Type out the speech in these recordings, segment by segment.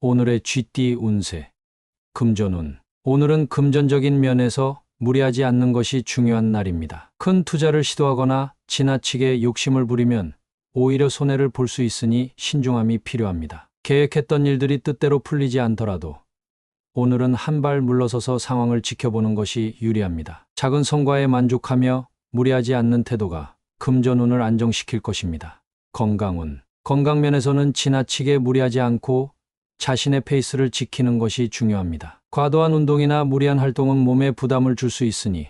오늘의 쥐띠 운세. 금전운. 오늘은 금전적인 면에서 무리하지 않는 것이 중요한 날입니다. 큰 투자를 시도하거나 지나치게 욕심을 부리면 오히려 손해를 볼 수 있으니 신중함이 필요합니다. 계획했던 일들이 뜻대로 풀리지 않더라도 오늘은 한 발 물러서서 상황을 지켜보는 것이 유리합니다. 작은 성과에 만족하며 무리하지 않는 태도가 금전운을 안정시킬 것입니다. 건강운. 건강면에서는 지나치게 무리하지 않고 자신의 페이스를 지키는 것이 중요합니다. 과도한 운동이나 무리한 활동은 몸에 부담을 줄 수 있으니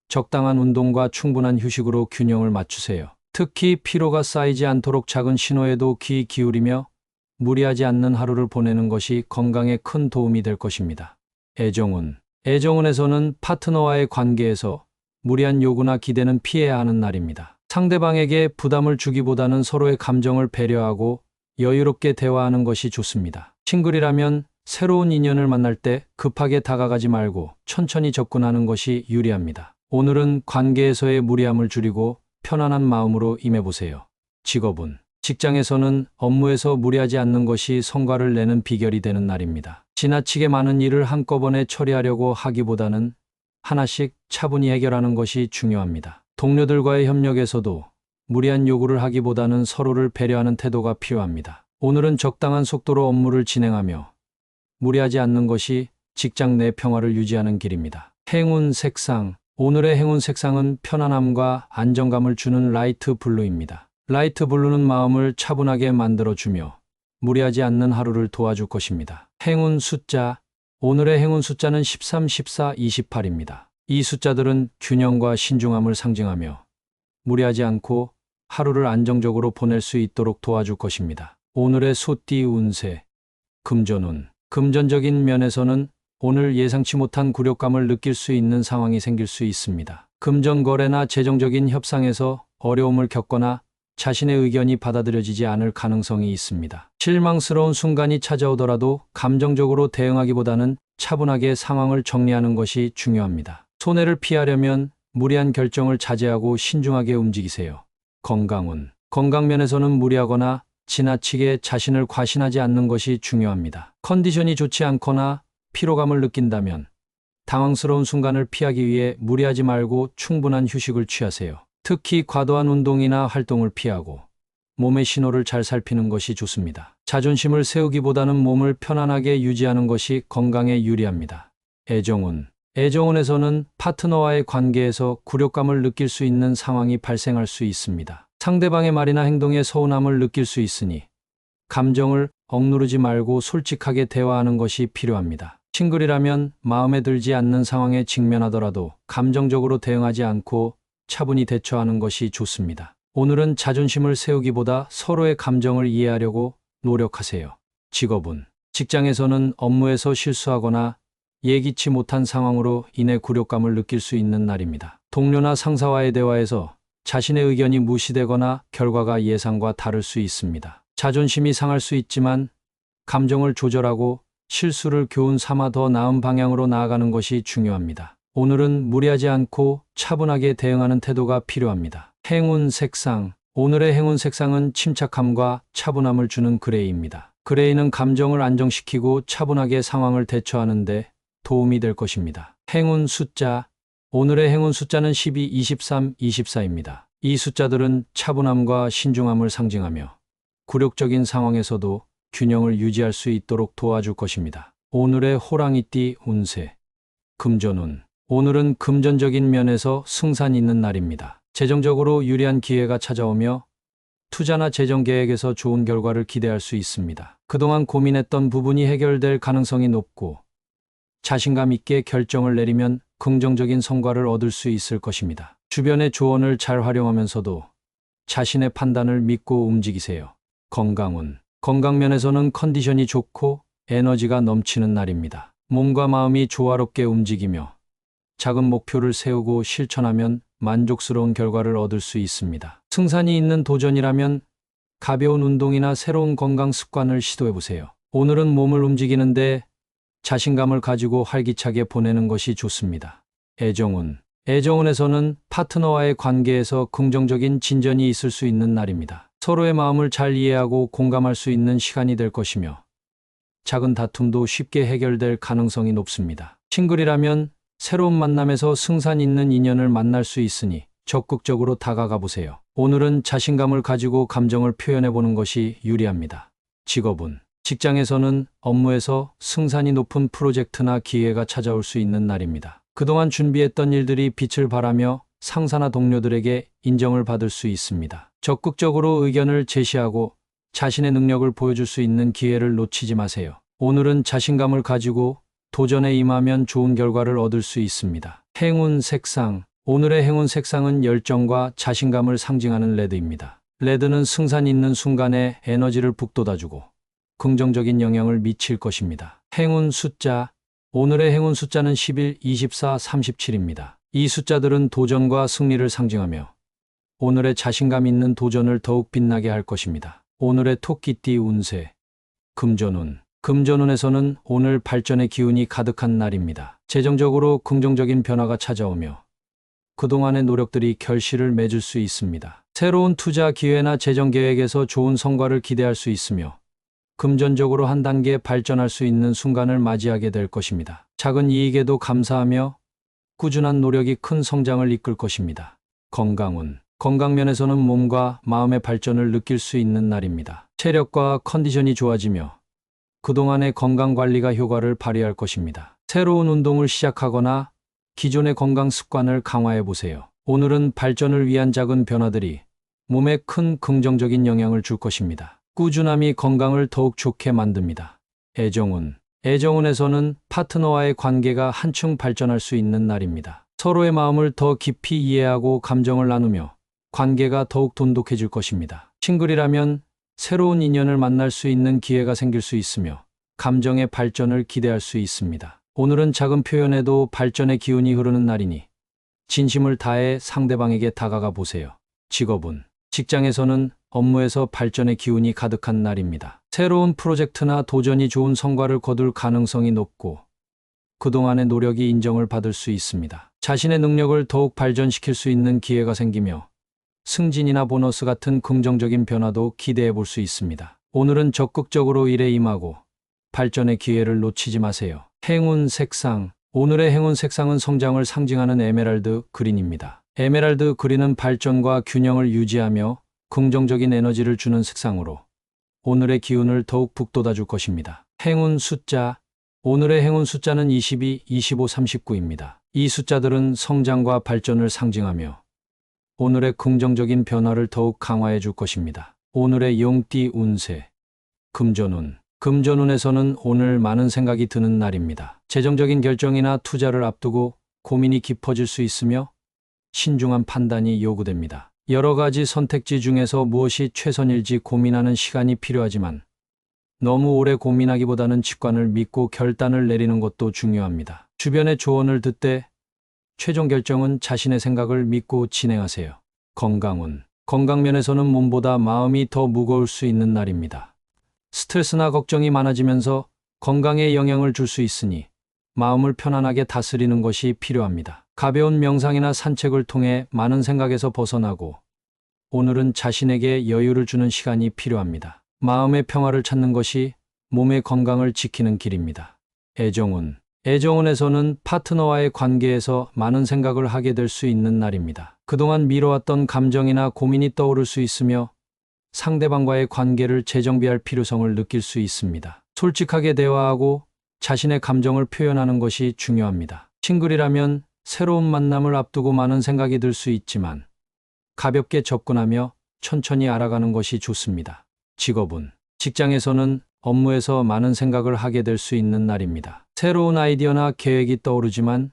적당한 운동과 충분한 휴식으로 균형을 맞추세요. 특히 피로가 쌓이지 않도록 작은 신호에도 귀 기울이며 무리하지 않는 하루를 보내는 것이 건강에 큰 도움이 될 것입니다. 애정운. 애정운에서는 파트너와의 관계에서 무리한 요구나 기대는 피해야 하는 날입니다. 상대방에게 부담을 주기보다는 서로의 감정을 배려하고 여유롭게 대화하는 것이 좋습니다. 싱글이라면 새로운 인연을 만날 때 급하게 다가가지 말고 천천히 접근하는 것이 유리합니다. 오늘은 관계에서의 무리함을 줄이고 편안한 마음으로 임해보세요. 직업운. 직장에서는 업무에서 무리하지 않는 것이 성과를 내는 비결이 되는 날입니다. 지나치게 많은 일을 한꺼번에 처리하려고 하기보다는 하나씩 차분히 해결하는 것이 중요합니다. 동료들과의 협력에서도 무리한 요구를 하기보다는 서로를 배려하는 태도가 필요합니다. 오늘은 적당한 속도로 업무를 진행하며 무리하지 않는 것이 직장 내 평화를 유지하는 길입니다. 행운 색상. 오늘의 행운 색상은 편안함과 안정감을 주는 라이트 블루입니다. 라이트 블루는 마음을 차분하게 만들어주며 무리하지 않는 하루를 도와줄 것입니다. 행운 숫자. 오늘의 행운 숫자는 13, 14, 28입니다. 이 숫자들은 균형과 신중함을 상징하며 무리하지 않고 하루를 안정적으로 보낼 수 있도록 도와줄 것입니다. 오늘의 소띠 운세. 금전운. 금전적인 면에서는 오늘 예상치 못한 굴욕감을 느낄 수 있는 상황이 생길 수 있습니다. 금전 거래나 재정적인 협상에서 어려움을 겪거나 자신의 의견이 받아들여지지 않을 가능성이 있습니다. 실망스러운 순간이 찾아오더라도 감정적으로 대응하기보다는 차분하게 상황을 정리하는 것이 중요합니다. 손해를 피하려면 무리한 결정을 자제하고 신중하게 움직이세요. 건강운. 건강면에서는 무리하거나 지나치게 자신을 과신하지 않는 것이 중요합니다. 컨디션이 좋지 않거나 피로감을 느낀다면 당황스러운 순간을 피하기 위해 무리하지 말고 충분한 휴식을 취하세요. 특히 과도한 운동이나 활동을 피하고 몸의 신호를 잘 살피는 것이 좋습니다. 자존심을 세우기보다는 몸을 편안하게 유지하는 것이 건강에 유리합니다. 애정운. 애정운에서는 파트너와의 관계에서 굴욕감을 느낄 수 있는 상황이 발생할 수 있습니다. 상대방의 말이나 행동에 서운함을 느낄 수 있으니 감정을 억누르지 말고 솔직하게 대화하는 것이 필요합니다. 싱글이라면 마음에 들지 않는 상황에 직면하더라도 감정적으로 대응하지 않고 차분히 대처하는 것이 좋습니다. 오늘은 자존심을 세우기보다 서로의 감정을 이해하려고 노력하세요. 직업운. 직장에서는 업무에서 실수하거나 예기치 못한 상황으로 인해 굴욕감을 느낄 수 있는 날입니다. 동료나 상사와의 대화에서 자신의 의견이 무시되거나 결과가 예상과 다를 수 있습니다. 자존심이 상할 수 있지만 감정을 조절하고 실수를 교훈 삼아 더 나은 방향으로 나아가는 것이 중요합니다. 오늘은 무리하지 않고 차분하게 대응하는 태도가 필요합니다. 행운 색상. 오늘의 행운 색상은 침착함과 차분함을 주는 그레이입니다. 그레이는 감정을 안정시키고 차분하게 상황을 대처하는 데 도움이 될 것입니다. 행운 숫자. 오늘의 행운 숫자는 12, 23, 24입니다. 이 숫자들은 차분함과 신중함을 상징하며 굴욕적인 상황에서도 균형을 유지할 수 있도록 도와줄 것입니다. 오늘의 호랑이띠 운세. 금전운. 오늘은 금전적인 면에서 승산이 있는 날입니다. 재정적으로 유리한 기회가 찾아오며 투자나 재정 계획에서 좋은 결과를 기대할 수 있습니다. 그동안 고민했던 부분이 해결될 가능성이 높고 자신감 있게 결정을 내리면 긍정적인 성과를 얻을 수 있을 것입니다. 주변의 조언을 잘 활용하면서도 자신의 판단을 믿고 움직이세요. 건강운. 건강면에서는 컨디션이 좋고 에너지가 넘치는 날입니다. 몸과 마음이 조화롭게 움직이며 작은 목표를 세우고 실천하면 만족스러운 결과를 얻을 수 있습니다. 승산이 있는 도전이라면 가벼운 운동이나 새로운 건강 습관을 시도해보세요. 오늘은 몸을 움직이는데 자신감을 가지고 활기차게 보내는 것이 좋습니다. 애정운. 애정운에서는 파트너와의 관계에서 긍정적인 진전이 있을 수 있는 날입니다. 서로의 마음을 잘 이해하고 공감할 수 있는 시간이 될 것이며 작은 다툼도 쉽게 해결될 가능성이 높습니다. 싱글이라면 새로운 만남에서 승산 있는 인연을 만날 수 있으니 적극적으로 다가가 보세요. 오늘은 자신감을 가지고 감정을 표현해 보는 것이 유리합니다. 직업은 직장에서는 업무에서 승산이 높은 프로젝트나 기회가 찾아올 수 있는 날입니다. 그동안 준비했던 일들이 빛을 발하며 상사나 동료들에게 인정을 받을 수 있습니다. 적극적으로 의견을 제시하고 자신의 능력을 보여줄 수 있는 기회를 놓치지 마세요. 오늘은 자신감을 가지고 도전에 임하면 좋은 결과를 얻을 수 있습니다. 행운 색상. 오늘의 행운 색상은 열정과 자신감을 상징하는 레드입니다. 레드는 승산 있는 순간에 에너지를 북돋아주고 긍정적인 영향을 미칠 것입니다. 행운 숫자. 오늘의 행운 숫자는 11, 24, 37입니다. 이 숫자들은 도전과 승리를 상징하며 오늘의 자신감 있는 도전을 더욱 빛나게 할 것입니다. 오늘의 토끼띠 운세. 금전운. 금전운에서는 오늘 발전의 기운이 가득한 날입니다. 재정적으로 긍정적인 변화가 찾아오며 그동안의 노력들이 결실을 맺을 수 있습니다. 새로운 투자 기회나 재정 계획에서 좋은 성과를 기대할 수 있으며 금전적으로 한 단계 발전할 수 있는 순간을 맞이하게 될 것입니다. 작은 이익에도 감사하며 꾸준한 노력이 큰 성장을 이끌 것입니다. 건강운. 건강면에서는 몸과 마음의 발전을 느낄 수 있는 날입니다. 체력과 컨디션이 좋아지며 그동안의 건강관리가 효과를 발휘할 것입니다. 새로운 운동을 시작하거나 기존의 건강 습관을 강화해 보세요. 오늘은 발전을 위한 작은 변화들이 몸에 큰 긍정적인 영향을 줄 것입니다. 꾸준함이 건강을 더욱 좋게 만듭니다. 애정운. 애정운에서는 파트너와의 관계가 한층 발전할 수 있는 날입니다. 서로의 마음을 더 깊이 이해하고 감정을 나누며 관계가 더욱 돈독해질 것입니다. 싱글이라면 새로운 인연을 만날 수 있는 기회가 생길 수 있으며 감정의 발전을 기대할 수 있습니다. 오늘은 작은 표현에도 발전의 기운이 흐르는 날이니 진심을 다해 상대방에게 다가가 보세요. 직업은 직장에서는 업무에서 발전의 기운이 가득한 날입니다. 새로운 프로젝트나 도전이 좋은 성과를 거둘 가능성이 높고 그동안의 노력이 인정을 받을 수 있습니다. 자신의 능력을 더욱 발전시킬 수 있는 기회가 생기며 승진이나 보너스 같은 긍정적인 변화도 기대해 볼 수 있습니다. 오늘은 적극적으로 일에 임하고 발전의 기회를 놓치지 마세요. 행운 색상. 오늘의 행운 색상은 성장을 상징하는 에메랄드 그린입니다. 에메랄드 그린은 발전과 균형을 유지하며 긍정적인 에너지를 주는 색상으로 오늘의 기운을 더욱 북돋아 줄 것입니다. 행운 숫자. 오늘의 행운 숫자는 22, 25, 39입니다. 이 숫자들은 성장과 발전을 상징하며 오늘의 긍정적인 변화를 더욱 강화해 줄 것입니다. 오늘의 용띠 운세. 금전운. 금전운에서는 오늘 많은 생각이 드는 날입니다. 재정적인 결정이나 투자를 앞두고 고민이 깊어질 수 있으며 신중한 판단이 요구됩니다. 여러 가지 선택지 중에서 무엇이 최선일지 고민하는 시간이 필요하지만 너무 오래 고민하기보다는 직관을 믿고 결단을 내리는 것도 중요합니다. 주변의 조언을 듣되 최종 결정은 자신의 생각을 믿고 진행하세요. 건강운. 건강면에서는 몸보다 마음이 더 무거울 수 있는 날입니다. 스트레스나 걱정이 많아지면서 건강에 영향을 줄 수 있으니 마음을 편안하게 다스리는 것이 필요합니다. 가벼운 명상이나 산책을 통해 많은 생각에서 벗어나고 오늘은 자신에게 여유를 주는 시간이 필요합니다. 마음의 평화를 찾는 것이 몸의 건강을 지키는 길입니다. 애정운. 애정운에서는 파트너와의 관계에서 많은 생각을 하게 될 수 있는 날입니다. 그동안 미뤄왔던 감정이나 고민이 떠오를 수 있으며 상대방과의 관계를 재정비할 필요성을 느낄 수 있습니다. 솔직하게 대화하고 자신의 감정을 표현하는 것이 중요합니다. 싱글이라면 새로운 만남을 앞두고 많은 생각이 들 수 있지만 가볍게 접근하며 천천히 알아가는 것이 좋습니다. 직업은 직장에서는 업무에서 많은 생각을 하게 될 수 있는 날입니다. 새로운 아이디어나 계획이 떠오르지만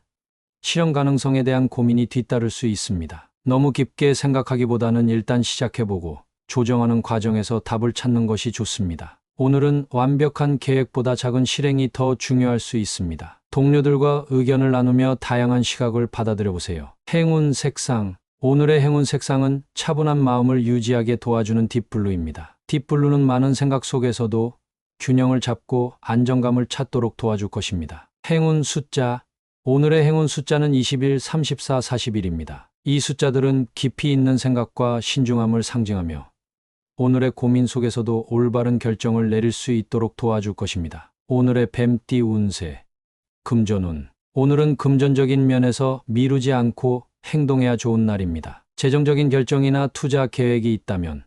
실현 가능성에 대한 고민이 뒤따를 수 있습니다. 너무 깊게 생각하기보다는 일단 시작해보고 조정하는 과정에서 답을 찾는 것이 좋습니다. 오늘은 완벽한 계획보다 작은 실행이 더 중요할 수 있습니다. 동료들과 의견을 나누며 다양한 시각을 받아들여 보세요. 행운 색상. 오늘의 행운 색상은 차분한 마음을 유지하게 도와주는 딥블루입니다. 딥블루는 많은 생각 속에서도 균형을 잡고 안정감을 찾도록 도와줄 것입니다. 행운 숫자. 오늘의 행운 숫자는 21, 34, 41입니다. 이 숫자들은 깊이 있는 생각과 신중함을 상징하며 오늘의 고민 속에서도 올바른 결정을 내릴 수 있도록 도와줄 것입니다. 오늘의 뱀띠 운세. 금전운. 오늘은 금전적인 면에서 미루지 않고 행동해야 좋은 날입니다. 재정적인 결정이나 투자 계획이 있다면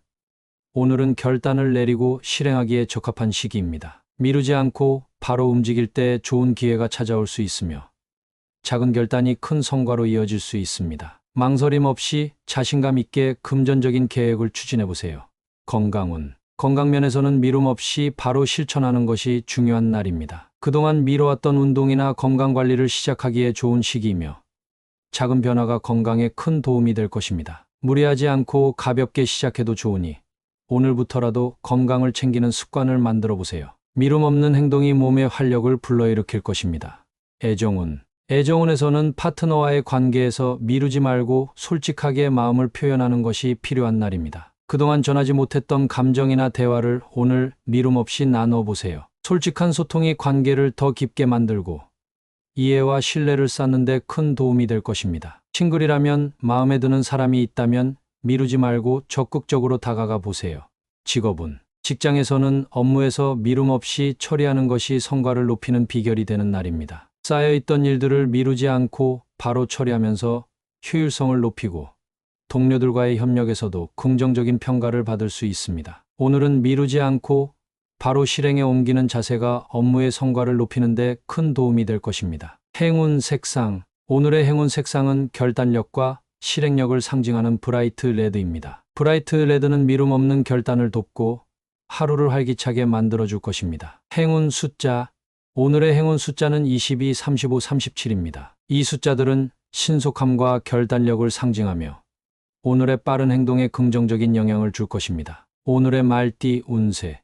오늘은 결단을 내리고 실행하기에 적합한 시기입니다. 미루지 않고 바로 움직일 때 좋은 기회가 찾아올 수 있으며 작은 결단이 큰 성과로 이어질 수 있습니다. 망설임 없이 자신감 있게 금전적인 계획을 추진해 보세요. 건강운. 건강면에서는 미룸 없이 바로 실천하는 것이 중요한 날입니다. 그동안 미뤄왔던 운동이나 건강관리를 시작하기에 좋은 시기이며 작은 변화가 건강에 큰 도움이 될 것입니다. 무리하지 않고 가볍게 시작해도 좋으니 오늘부터라도 건강을 챙기는 습관을 만들어 보세요. 미룸 없는 행동이 몸의 활력을 불러일으킬 것입니다. 애정운. 애정운에서는 파트너와의 관계에서 미루지 말고 솔직하게 마음을 표현하는 것이 필요한 날입니다. 그동안 전하지 못했던 감정이나 대화를 오늘 미룸 없이 나눠 보세요. 솔직한 소통이 관계를 더 깊게 만들고 이해와 신뢰를 쌓는 데 큰 도움이 될 것입니다. 싱글이라면 마음에 드는 사람이 있다면 미루지 말고 적극적으로 다가가 보세요. 직업운. 직장에서는 업무에서 미룸 없이 처리하는 것이 성과를 높이는 비결이 되는 날입니다. 쌓여있던 일들을 미루지 않고 바로 처리하면서 효율성을 높이고 동료들과의 협력에서도 긍정적인 평가를 받을 수 있습니다. 오늘은 미루지 않고 바로 실행에 옮기는 자세가 업무의 성과를 높이는 데 큰 도움이 될 것입니다. 행운 색상. 오늘의 행운 색상은 결단력과 실행력을 상징하는 브라이트 레드입니다. 브라이트 레드는 미룸 없는 결단을 돕고 하루를 활기차게 만들어줄 것입니다. 행운 숫자. 오늘의 행운 숫자는 22, 35, 37입니다. 이 숫자들은 신속함과 결단력을 상징하며 오늘의 빠른 행동에 긍정적인 영향을 줄 것입니다. 오늘의 말띠 운세.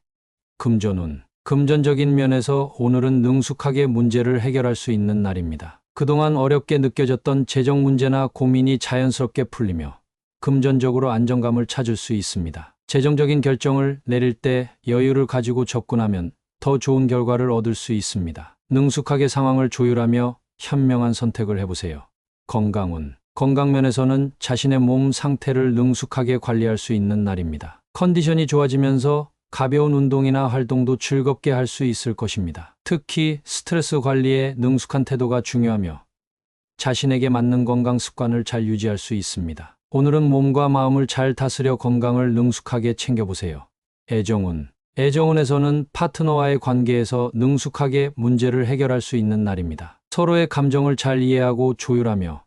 금전운. 금전적인 면에서 오늘은 능숙하게 문제를 해결할 수 있는 날입니다. 그동안 어렵게 느껴졌던 재정 문제나 고민이 자연스럽게 풀리며 금전적으로 안정감을 찾을 수 있습니다. 재정적인 결정을 내릴 때 여유를 가지고 접근하면 더 좋은 결과를 얻을 수 있습니다. 능숙하게 상황을 조율하며 현명한 선택을 해보세요. 건강운. 건강면에서는 자신의 몸 상태를 능숙하게 관리할 수 있는 날입니다. 컨디션이 좋아지면서 가벼운 운동이나 활동도 즐겁게 할 수 있을 것입니다. 특히 스트레스 관리에 능숙한 태도가 중요하며 자신에게 맞는 건강 습관을 잘 유지할 수 있습니다. 오늘은 몸과 마음을 잘 다스려 건강을 능숙하게 챙겨보세요. 애정운. 애정운에서는 파트너와의 관계에서 능숙하게 문제를 해결할 수 있는 날입니다. 서로의 감정을 잘 이해하고 조율하며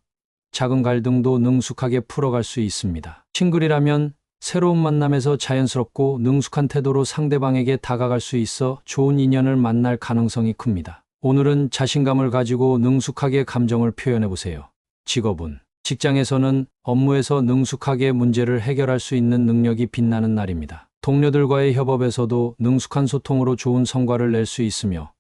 작은 갈등도 능숙하게 풀어갈 수 있습니다. 싱글이라면 새로운 만남에서 자연스럽고 능숙한 태도로 상대방에게 다가갈 수 있어 좋은 인연을 만날 가능성이 큽니다. 오늘은 자신감을 가지고 능숙하게 감정을 표현해보세요. 직업운. 직장에서는 업무에서 능숙하게 문제를 해결할 수 있는 능력이 빛나는 날입니다. 동료들과의 협업에서도 능숙한 소통으로 좋은 성과를 낼 수 있으며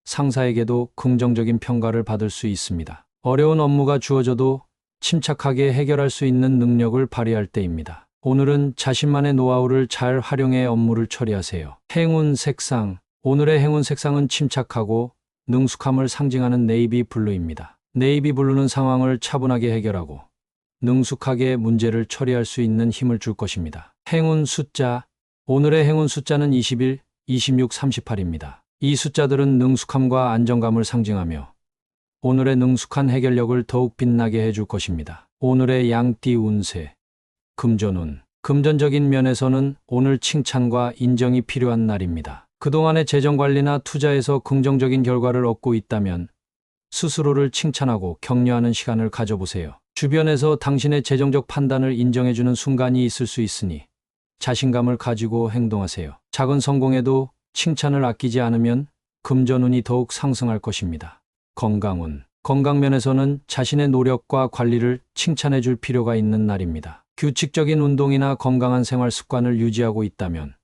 상사에게도 긍정적인 평가를 받을 수 있습니다. 어려운 업무가 주어져도 침착하게 해결할 수 있는 능력을 발휘할 때입니다. 오늘은 자신만의 노하우를 잘 활용해 업무를 처리하세요. 행운 색상. 오늘의 행운 색상은 침착하고 능숙함을 상징하는 네이비 블루입니다. 네이비 블루는 상황을 차분하게 해결하고 능숙하게 문제를 처리할 수 있는 힘을 줄 것입니다. 행운 숫자. 오늘의 행운 숫자는 21, 26, 38입니다. 이 숫자들은 능숙함과 안정감을 상징하며 오늘의 능숙한 해결력을 더욱 빛나게 해줄 것입니다. 오늘의 양띠 운세. 금전운. 금전적인 면에서는 오늘 칭찬과 인정이 필요한 날입니다. 그동안의 재정관리나 투자에서 긍정적인 결과를 얻고 있다면 스스로를 칭찬하고 격려하는 시간을 가져보세요. 주변에서 당신의 재정적 판단을 인정해주는 순간이 있을 수 있으니 자신감을 가지고 행동하세요. 작은 성공에도 칭찬을 아끼지 않으면 금전운이 더욱 상승할 것입니다. 건강운. 건강면에서는 자신의 노력과 관리를 칭찬해 줄 필요가 있는 날입니다. 규칙적인 운동이나 건강한 생활 습관을 유지하고 있다면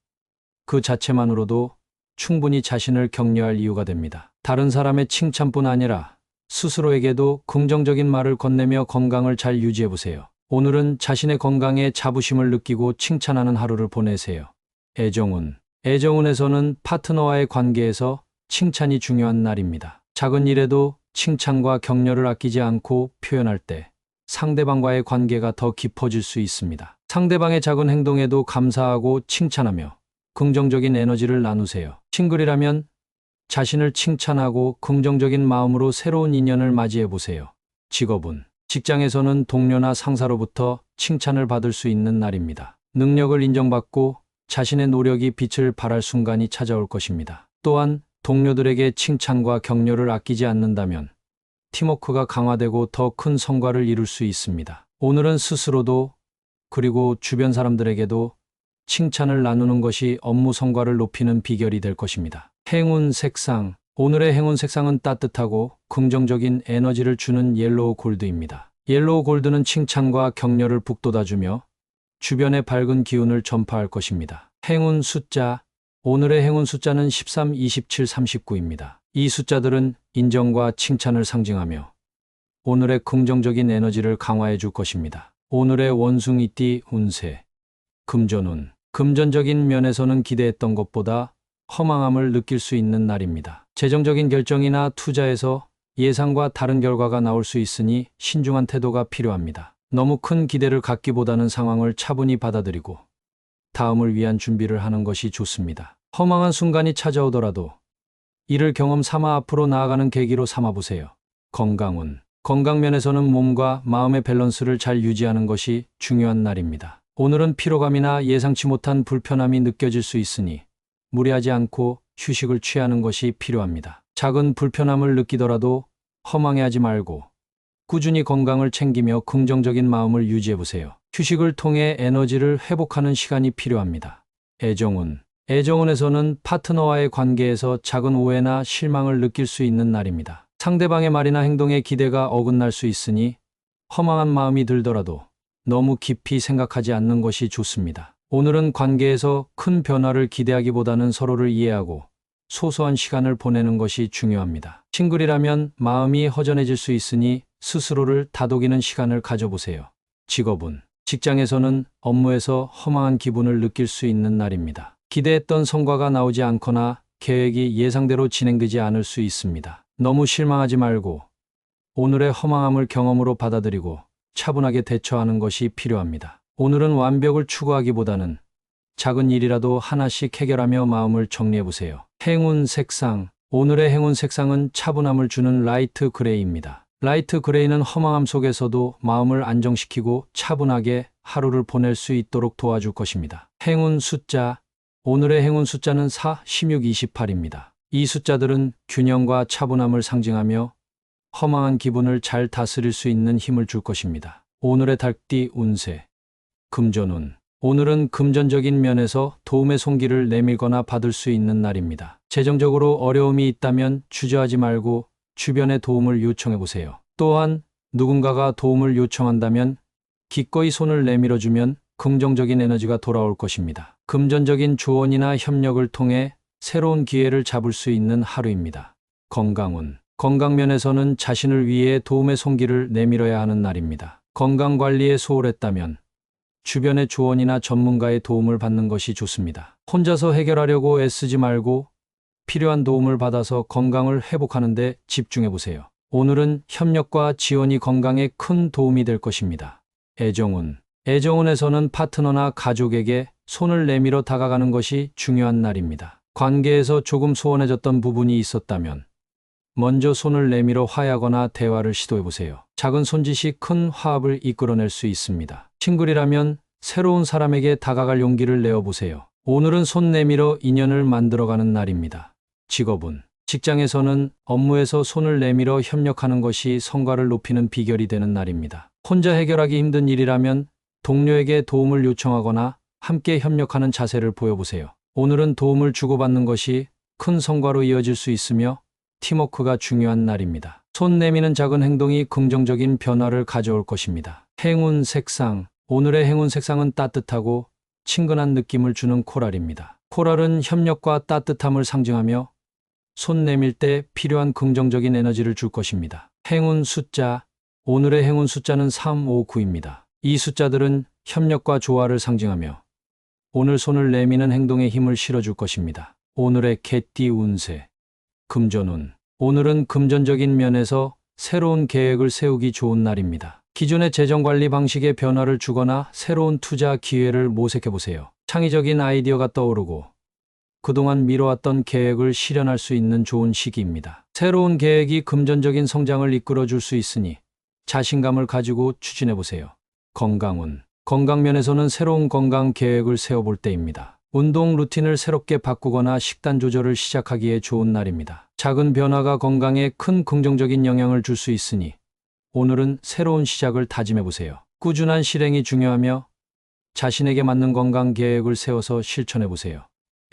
그 자체만으로도 충분히 자신을 격려할 이유가 됩니다. 다른 사람의 칭찬뿐 아니라 스스로에게도 긍정적인 말을 건네며 건강을 잘 유지해 보세요. 오늘은 자신의 건강에 자부심을 느끼고 칭찬하는 하루를 보내세요. 애정운. 애정운에서는 파트너와의 관계에서 칭찬이 중요한 날입니다. 작은 일에도 칭찬과 격려를 아끼지 않고 표현할 때 상대방과의 관계가 더 깊어질 수 있습니다. 상대방의 작은 행동에도 감사하고 칭찬하며 긍정적인 에너지를 나누세요. 싱글이라면 자신을 칭찬하고 긍정적인 마음으로 새로운 인연을 맞이해 보세요. 직업은 직장에서는 동료나 상사로부터 칭찬을 받을 수 있는 날입니다. 능력을 인정받고 자신의 노력이 빛을 발할 순간이 찾아올 것입니다. 또한 동료들에게 칭찬과 격려를 아끼지 않는다면 팀워크가 강화되고 더 큰 성과를 이룰 수 있습니다. 오늘은 스스로도 그리고 주변 사람들에게도 칭찬을 나누는 것이 업무 성과를 높이는 비결이 될 것입니다. 행운 색상. 오늘의 행운 색상은 따뜻하고 긍정적인 에너지를 주는 옐로우 골드입니다. 옐로우 골드는 칭찬과 격려를 북돋아주며 주변의 밝은 기운을 전파할 것입니다. 행운 숫자. 오늘의 행운 숫자는 13, 27, 39입니다. 이 숫자들은 인정과 칭찬을 상징하며 오늘의 긍정적인 에너지를 강화해 줄 것입니다. 오늘의 원숭이띠 운세. 금전운. 금전적인 면에서는 기대했던 것보다 허망함을 느낄 수 있는 날입니다. 재정적인 결정이나 투자에서 예상과 다른 결과가 나올 수 있으니 신중한 태도가 필요합니다. 너무 큰 기대를 갖기보다는 상황을 차분히 받아들이고 다음을 위한 준비를 하는 것이 좋습니다. 허망한 순간이 찾아오더라도 이를 경험 삼아 앞으로 나아가는 계기로 삼아보세요. 건강운. 건강면에서는 몸과 마음의 밸런스를 잘 유지하는 것이 중요한 날입니다. 오늘은 피로감이나 예상치 못한 불편함이 느껴질 수 있으니 무리하지 않고 휴식을 취하는 것이 필요합니다. 작은 불편함을 느끼더라도 허망해하지 말고 꾸준히 건강을 챙기며 긍정적인 마음을 유지해보세요. 휴식을 통해 에너지를 회복하는 시간이 필요합니다. 애정운. 애정운에서는 파트너와의 관계에서 작은 오해나 실망을 느낄 수 있는 날입니다. 상대방의 말이나 행동에 기대가 어긋날 수 있으니 허망한 마음이 들더라도 너무 깊이 생각하지 않는 것이 좋습니다. 오늘은 관계에서 큰 변화를 기대하기보다는 서로를 이해하고 소소한 시간을 보내는 것이 중요합니다. 싱글이라면 마음이 허전해질 수 있으니 스스로를 다독이는 시간을 가져보세요. 직업은 직장에서는 업무에서 허망한 기분을 느낄 수 있는 날입니다. 기대했던 성과가 나오지 않거나 계획이 예상대로 진행되지 않을 수 있습니다. 너무 실망하지 말고 오늘의 허망함을 경험으로 받아들이고 차분하게 대처하는 것이 필요합니다. 오늘은 완벽을 추구하기보다는 작은 일이라도 하나씩 해결하며 마음을 정리해보세요. 행운 색상. 오늘의 행운 색상은 차분함을 주는 라이트 그레이입니다. 라이트 그레이는 허망함 속에서도 마음을 안정시키고 차분하게 하루를 보낼 수 있도록 도와줄 것입니다. 행운 숫자. 오늘의 행운 숫자는 4, 16, 28입니다. 이 숫자들은 균형과 차분함을 상징하며 허망한 기분을 잘 다스릴 수 있는 힘을 줄 것입니다. 오늘의 달띠 운세. 금전운. 오늘은 금전적인 면에서 도움의 손길을 내밀거나 받을 수 있는 날입니다. 재정적으로 어려움이 있다면 주저하지 말고 주변의 도움을 요청해 보세요. 또한 누군가가 도움을 요청한다면 기꺼이 손을 내밀어주면 긍정적인 에너지가 돌아올 것입니다. 금전적인 조언이나 협력을 통해 새로운 기회를 잡을 수 있는 하루입니다. 건강운. 건강면에서는 자신을 위해 도움의 손길을 내밀어야 하는 날입니다. 건강관리에 소홀했다면 주변의 조언이나 전문가의 도움을 받는 것이 좋습니다. 혼자서 해결하려고 애쓰지 말고 필요한 도움을 받아서 건강을 회복하는 데 집중해 보세요. 오늘은 협력과 지원이 건강에 큰 도움이 될 것입니다. 애정운. 애정운에서는 파트너나 가족에게 손을 내밀어 다가가는 것이 중요한 날입니다. 관계에서 조금 소원해졌던 부분이 있었다면 먼저 손을 내밀어 화해하거나 대화를 시도해 보세요. 작은 손짓이 큰 화합을 이끌어낼 수 있습니다. 싱글이라면 새로운 사람에게 다가갈 용기를 내어보세요. 오늘은 손 내밀어 인연을 만들어가는 날입니다. 직업은 직장에서는 업무에서 손을 내밀어 협력하는 것이 성과를 높이는 비결이 되는 날입니다. 혼자 해결하기 힘든 일이라면 동료에게 도움을 요청하거나 함께 협력하는 자세를 보여보세요. 오늘은 도움을 주고받는 것이 큰 성과로 이어질 수 있으며 팀워크가 중요한 날입니다. 손 내미는 작은 행동이 긍정적인 변화를 가져올 것입니다. 행운 색상. 오늘의 행운 색상은 따뜻하고 친근한 느낌을 주는 코랄입니다. 코랄은 협력과 따뜻함을 상징하며 손 내밀 때 필요한 긍정적인 에너지를 줄 것입니다. 행운 숫자. 오늘의 행운 숫자는 3, 5, 9입니다. 이 숫자들은 협력과 조화를 상징하며 오늘 손을 내미는 행동에 힘을 실어줄 것입니다. 오늘의 개띠 운세. 금전운. 오늘은 금전적인 면에서 새로운 계획을 세우기 좋은 날입니다. 기존의 재정관리 방식에 변화를 주거나 새로운 투자 기회를 모색해 보세요. 창의적인 아이디어가 떠오르고 그동안 미뤄왔던 계획을 실현할 수 있는 좋은 시기입니다. 새로운 계획이 금전적인 성장을 이끌어 줄 수 있으니 자신감을 가지고 추진해 보세요. 건강운. 건강면에서는 새로운 건강 계획을 세워볼 때입니다. 운동 루틴을 새롭게 바꾸거나 식단 조절을 시작하기에 좋은 날입니다. 작은 변화가 건강에 큰 긍정적인 영향을 줄 수 있으니 오늘은 새로운 시작을 다짐해 보세요. 꾸준한 실행이 중요하며 자신에게 맞는 건강 계획을 세워서 실천해 보세요.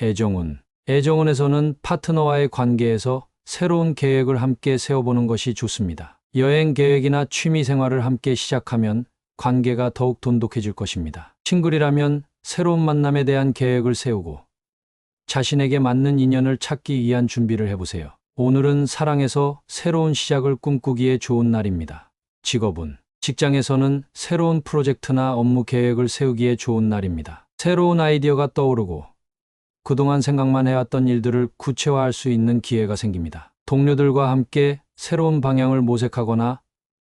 애정운. 애정운에서는 파트너와의 관계에서 새로운 계획을 함께 세워보는 것이 좋습니다. 여행 계획이나 취미 생활을 함께 시작하면 관계가 더욱 돈독해질 것입니다. 싱글이라면 새로운 만남에 대한 계획을 세우고 자신에게 맞는 인연을 찾기 위한 준비를 해보세요. 오늘은 사랑에서 새로운 시작을 꿈꾸기에 좋은 날입니다. 직업운. 직장에서는 새로운 프로젝트나 업무 계획을 세우기에 좋은 날입니다. 새로운 아이디어가 떠오르고 그동안 생각만 해왔던 일들을 구체화할 수 있는 기회가 생깁니다. 동료들과 함께 새로운 방향을 모색하거나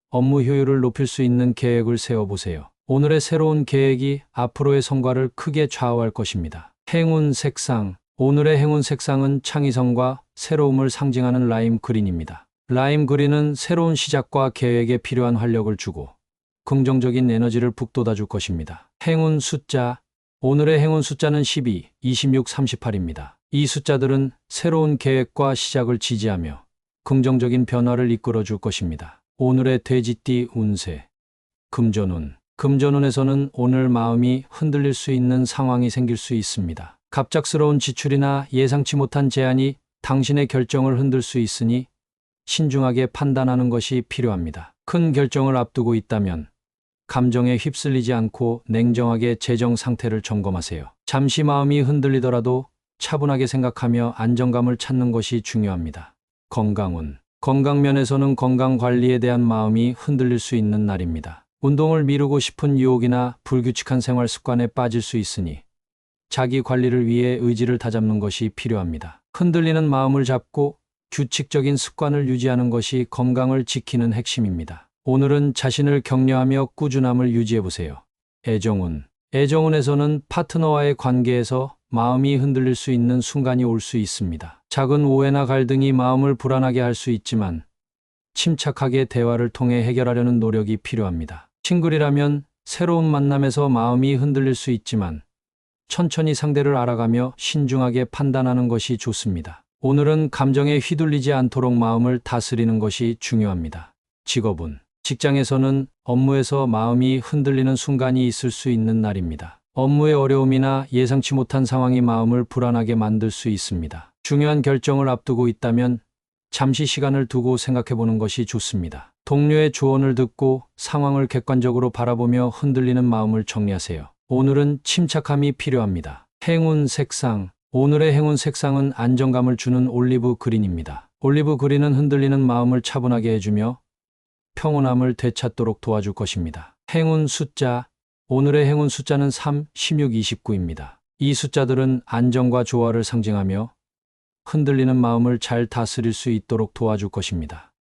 업무 효율을 높일 수 있는 계획을 세워보세요. 오늘의 새로운 계획이 앞으로의 성과를 크게 좌우할 것입니다. 행운 색상. 오늘의 행운 색상은 창의성과 새로움을 상징하는 라임 그린입니다. 라임 그린은 새로운 시작과 계획에 필요한 활력을 주고 긍정적인 에너지를 북돋아 줄 것입니다. 행운 숫자. 오늘의 행운 숫자는 12, 26, 38입니다. 이 숫자들은 새로운 계획과 시작을 지지하며 긍정적인 변화를 이끌어 줄 것입니다. 오늘의 돼지띠 운세. 금전운. 금전운에서는 오늘 마음이 흔들릴 수 있는 상황이 생길 수 있습니다. 갑작스러운 지출이나 예상치 못한 제한이 당신의 결정을 흔들 수 있으니 신중하게 판단하는 것이 필요합니다. 큰 결정을 앞두고 있다면 감정에 휩쓸리지 않고 냉정하게 재정 상태를 점검하세요. 잠시 마음이 흔들리더라도 차분하게 생각하며 안정감을 찾는 것이 중요합니다. 건강운. 건강면에서는 건강 관리에 대한 마음이 흔들릴 수 있는 날입니다. 운동을 미루고 싶은 유혹이나 불규칙한 생활 습관에 빠질 수 있으니 자기 관리를 위해 의지를 다잡는 것이 필요합니다. 흔들리는 마음을 잡고 규칙적인 습관을 유지하는 것이 건강을 지키는 핵심입니다. 오늘은 자신을 격려하며 꾸준함을 유지해보세요. 애정운. 애정운에서는 파트너와의 관계에서 마음이 흔들릴 수 있는 순간이 올 수 있습니다. 작은 오해나 갈등이 마음을 불안하게 할 수 있지만 침착하게 대화를 통해 해결하려는 노력이 필요합니다. 싱글이라면 새로운 만남에서 마음이 흔들릴 수 있지만 천천히 상대를 알아가며 신중하게 판단하는 것이 좋습니다. 오늘은 감정에 휘둘리지 않도록 마음을 다스리는 것이 중요합니다. 직업운. 직장에서는 업무에서 마음이 흔들리는 순간이 있을 수 있는 날입니다. 업무의 어려움이나 예상치 못한 상황이 마음을 불안하게 만들 수 있습니다. 중요한 결정을 앞두고 있다면 잠시 시간을 두고 생각해보는 것이 좋습니다. 동료의 조언을 듣고 상황을 객관적으로 바라보며 흔들리는 마음을 정리하세요. 오늘은 침착함이 필요합니다. 행운 색상. 오늘의 행운 색상은 안정감을 주는 올리브 그린입니다. 올리브 그린은 흔들리는 마음을 차분하게 해주며 평온함을 되찾도록 도와줄 것입니다. 행운 숫자. 오늘의 행운 숫자는 3, 16, 29입니다. 이 숫자들은 안정과 조화를 상징하며 흔들리는 마음을 잘 다스릴 수 있도록 도와줄 것입니다.